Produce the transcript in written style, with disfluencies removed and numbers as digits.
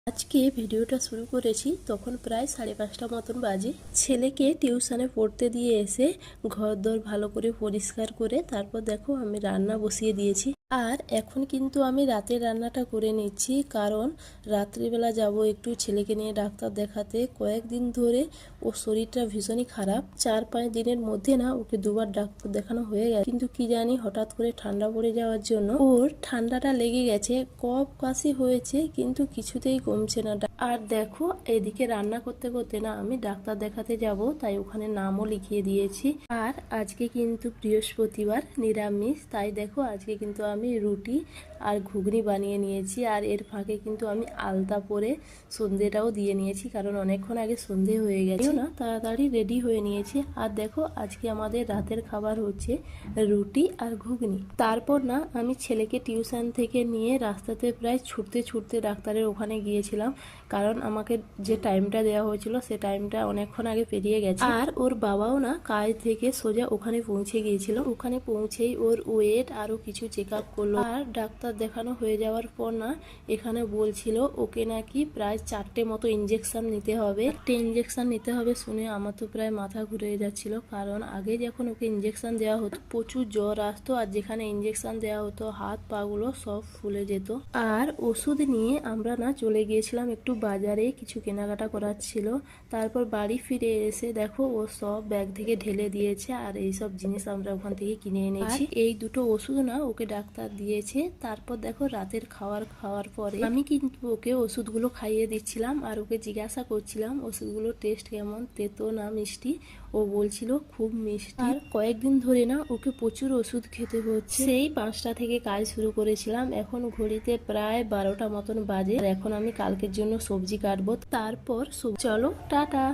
আজকে ভিডিওটা শুরু করেছি তখন প্রায় 5:30 মতন বাজে। ছেলেকে টিউশনে পড়তে দিয়ে এসে ঘরদোর ভালো করে পরিষ্কার করে তারপর দেখো আমি রান্না বসিয়ে দিয়েছি। আর এখন কিন্তু আমি রাতের রান্নাটা করে নিচ্ছি, কারণ রাত্রিবেলা যাব একটু ছেলেকে নিয়ে ডাক্তার দেখাতে। কয়েকদিন ধরে ওর শরীরটা ভীষণই খারাপ, 4-5 দিনের মধ্যে না ওকে দুবার ডাক্তার দেখানো হয়ে গেছে, কিন্তু কি জানি হঠাৎ করে ঠান্ডা পড়ে যাওয়ার জন্য ওর ঠান্ডাটা লেগে গেছে, কফ কাশি হয়েছে কিন্তু কিছুতেই কমছে না। আর দেখো এদিকে রান্না করতে করতে না আমি ডাক্তার দেখাতে যাব, তাই ওখানে নামও লিখিয়ে দিয়েছি। আর আজকে কিন্তু বৃহস্পতিবার, নিরামিষ, তাই দেখো আজকে কিন্তু আমি রুটি আর ঘুগনি বানিয়ে নিয়েছি। আর এর ফাঁকে কিন্তু আমি আলতা পরে সন্ধেটাও দিয়ে নিয়েছি, কারণ অনেকক্ষণ আগে সন্ধে হয়ে গেছে না, তাড়াতাড়ি রেডি হয়ে নিয়েছি। আর দেখো আজকে আমাদের রাতের খাবার হচ্ছে রুটি আর ঘুগনি। তারপর না আমি ছেলেকে টিউশন থেকে নিয়ে রাস্তাতে প্রায় ছুটতে ছুটতে ডাক্তারের ওখানে গিয়েছিলাম, কারণ আমাকে যে টাইমটা দেওয়া হয়েছিল সে টাইমটা অনেকক্ষণ আগে পেরিয়ে গেছে। আর ওর বাবাও না কাজ থেকে সোজা ওখানে পৌঁছে গিয়েছিল। ওখানে পৌঁছেই ওর ওয়েট আরও কিছু চেক আপ করলো। আর ডাক্তার দেখানো হয়ে যাওয়ার পর না এখানে বলছিল ওকে নাকি প্রায় 4টে মতো ইঞ্জেকশন নিতে হবে। 4টে ইঞ্জেকশন নিতে হবে শুনে আমার তো প্রায় মাথা ঘুরে যাচ্ছিল, কারণ আগে যখন ওকে ইঞ্জেকশন দেওয়া হতো প্রচুর জ্বর আসতো, আর যেখানে ইঞ্জেকশন দেওয়া হতো হাত পা গুলো সব ফুলে যেত। আর ওষুধ নিয়ে আমরা না চলে গিয়েছিলাম একটু বাজারে, কিছু কেনাকাটা করার ছিল। তারপর বাড়ি ফিরে এসে দেখো ও সব ব্যাগ থেকে ঢেলে দিয়েছে, আর এই সব জিনিস আমরা ওখান থেকে কিনে এনেছি। এই দুটো ওষুধ না ওকে ডাক্তার দিয়েছে। তারপর দেখো রাতের খাওয়ার পরে আমি কিন্তু ওকে ওষুধগুলো খাইয়ে দিচ্ছিলাম, আর ওকে জিজ্ঞাসা করছিলাম ওষুধগুলো টেস্ট কেমন, তেতো না মিষ্টি। ও বলছিল খুব মিষ্টি। আর কয়েকদিন ধরে না ওকে প্রচুর ওষুধ খেতে হচ্ছে। সেই 5টা থেকে কাজ শুরু করেছিলাম, এখন ঘড়িতে প্রায় 12টা মতন বাজে। এখন আমি কালকের জন্য সবজি কাটবো, তারপর চলো টাটা।